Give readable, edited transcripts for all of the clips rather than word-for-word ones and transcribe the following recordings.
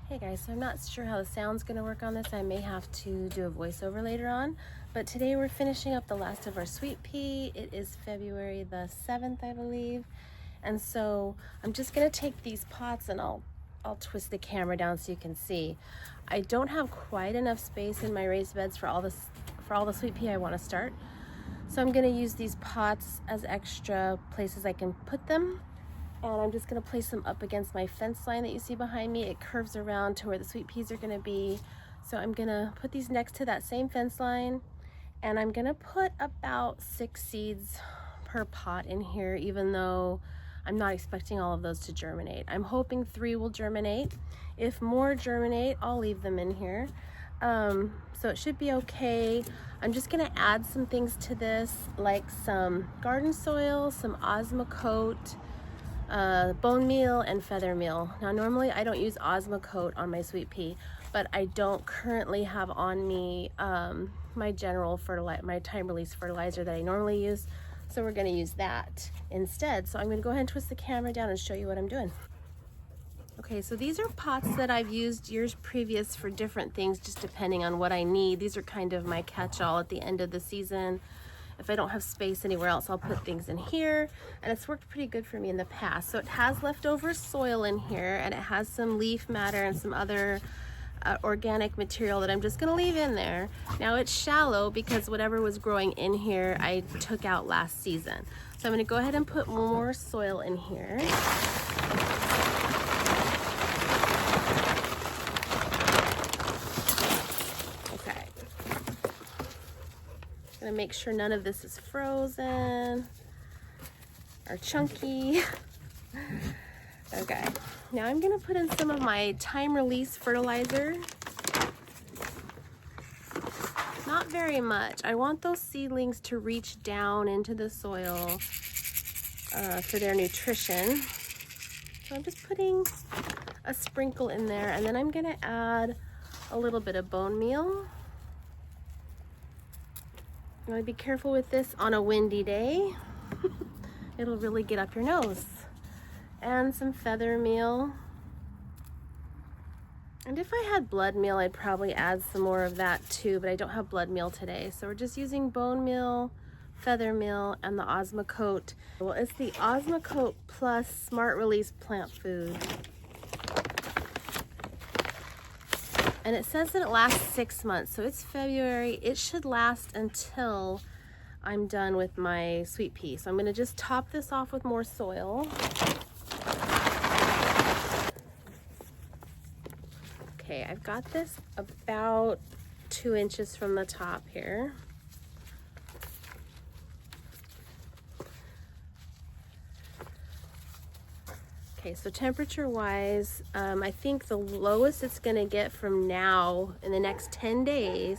Hey guys, so I'm not sure how the sound's going to work on this. I may have to do a voiceover later on, but today we're finishing up the last of our sweet pea. It is February the 7th, I believe. And so I'm just going to take these pots and I'll twist the camera down so you can see. I don't have quite enough space in my raised beds for all the sweet pea I want to start. So I'm going to use these pots as extra places I can put them. And I'm just going to place them up against my fence line that you see behind me. It curves around to where the sweet peas are going to be. So I'm going to put these next to that same fence line. And I'm going to put about 6 seeds per pot in here, even though I'm not expecting all of those to germinate. I'm hoping 3 will germinate. If more germinate, I'll leave them in here. So it should be okay. I'm just going to add some things to this, like some garden soil, some Osmocote, bone meal and feather meal. Now normally I don't use Osmocote on my sweet pea, but I don't currently have on me my general fertilizer, my time release fertilizer that I normally use, so we're going to use that instead. So I'm going to go ahead and twist the camera down and show you what I'm doing. Okay, so these are pots that I've used years previous for different things, just depending on what I need. These are kind of my catch-all at the end of the season. If I don't have space anywhere else, I'll put things in here, and it's worked pretty good for me in the past. So it has leftover soil in here, and it has some leaf matter and some other organic material that I'm just gonna leave in there. Now it's shallow because whatever was growing in here, I took out last season. So I'm gonna go ahead and put more soil in here. Gonna make sure none of this is frozen or chunky. Okay, now I'm gonna put in some of my time release fertilizer. Not very much. I want those seedlings to reach down into the soil for their nutrition. So I'm just putting a sprinkle in there, and then I'm gonna add a little bit of bone meal. You want to be careful with this on a windy day. It'll really get up your nose. And some feather meal. And if I had blood meal, I'd probably add some more of that too, but I don't have blood meal today. So we're just using bone meal, feather meal, and the Osmocote. Well, it's the Osmocote Plus Smart Release Plant Food. And it says that it lasts 6 months, so it's February. It should last until I'm done with my sweet pea. So I'm gonna just top this off with more soil. Okay, I've got this about 2 inches from the top here. Okay, so temperature wise, I think the lowest it's gonna get from now in the next 10 days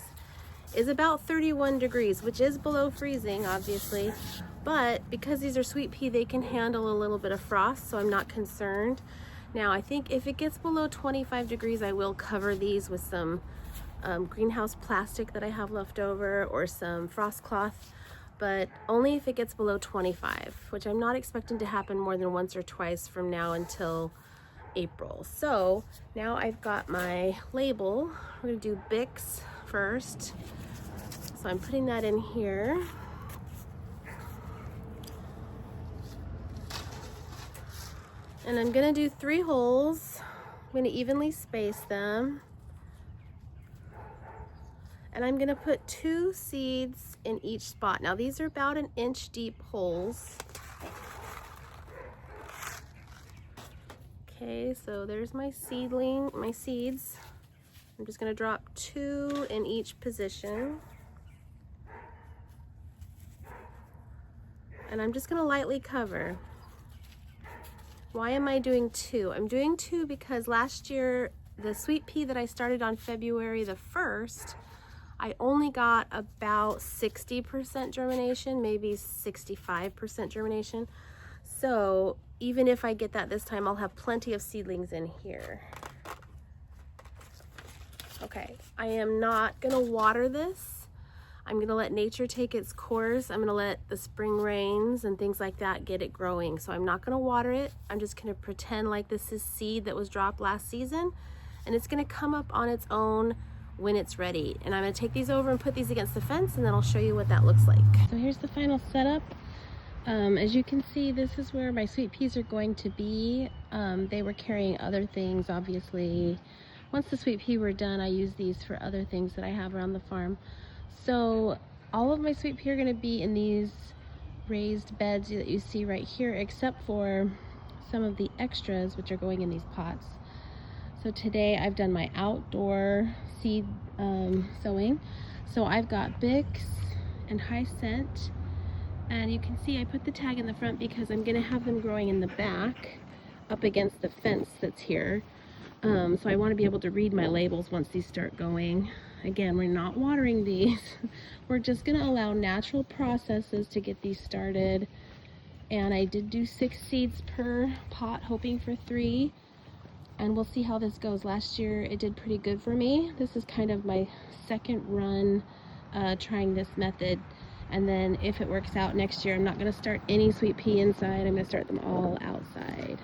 is about 31 degrees, which is below freezing, obviously. But because these are sweet pea, they can handle a little bit of frost, so I'm not concerned. Now, I think if it gets below 25 degrees, I will cover these with some greenhouse plastic that I have left over or some frost cloth, but only if it gets below 25, which I'm not expecting to happen more than once or twice from now until April. So now I've got my label. We're gonna do Bix first. So I'm putting that in here. And I'm gonna do 3 holes. I'm gonna evenly space them. And I'm gonna put 2 seeds in each spot. Now these are about 1 inch deep holes. Okay, so there's my seeds. I'm just gonna drop 2 in each position. And I'm just gonna lightly cover. Why am I doing 2? I'm doing 2 because last year, the sweet pea that I started on February the 1st, I only got about 60% germination, maybe 65% germination. So even if I get that this time, I'll have plenty of seedlings in here. Okay, I am not gonna water this. I'm gonna let nature take its course. I'm gonna let the spring rains and things like that get it growing. So I'm not gonna water it. I'm just gonna pretend like this is seed that was dropped last season and it's gonna come up on its own when it's ready. And I'm gonna take these over and put these against the fence, and then I'll show you what that looks like. So here's the final setup. As you can see, this is where my sweet peas are going to be. They were carrying other things, obviously. Once the sweet pea were done, I use these for other things that I have around the farm. So all of my sweet pea are gonna be in these raised beds that you see right here, except for some of the extras, which are going in these pots. So today I've done my outdoor seed sowing. So I've got Bix and High Scent, and you can see I put the tag in the front because I'm gonna have them growing in the back up against the fence that's here. So I want to be able to read my labels once these start going. Again, we're not watering these. We're just gonna allow natural processes to get these started. And I did do 6 seeds per pot, hoping for 3. And we'll see how this goes. Last year it did pretty good for me. This is kind of my second run trying this method. And then if it works out next year, I'm not gonna start any sweet pea inside. I'm gonna start them all outside.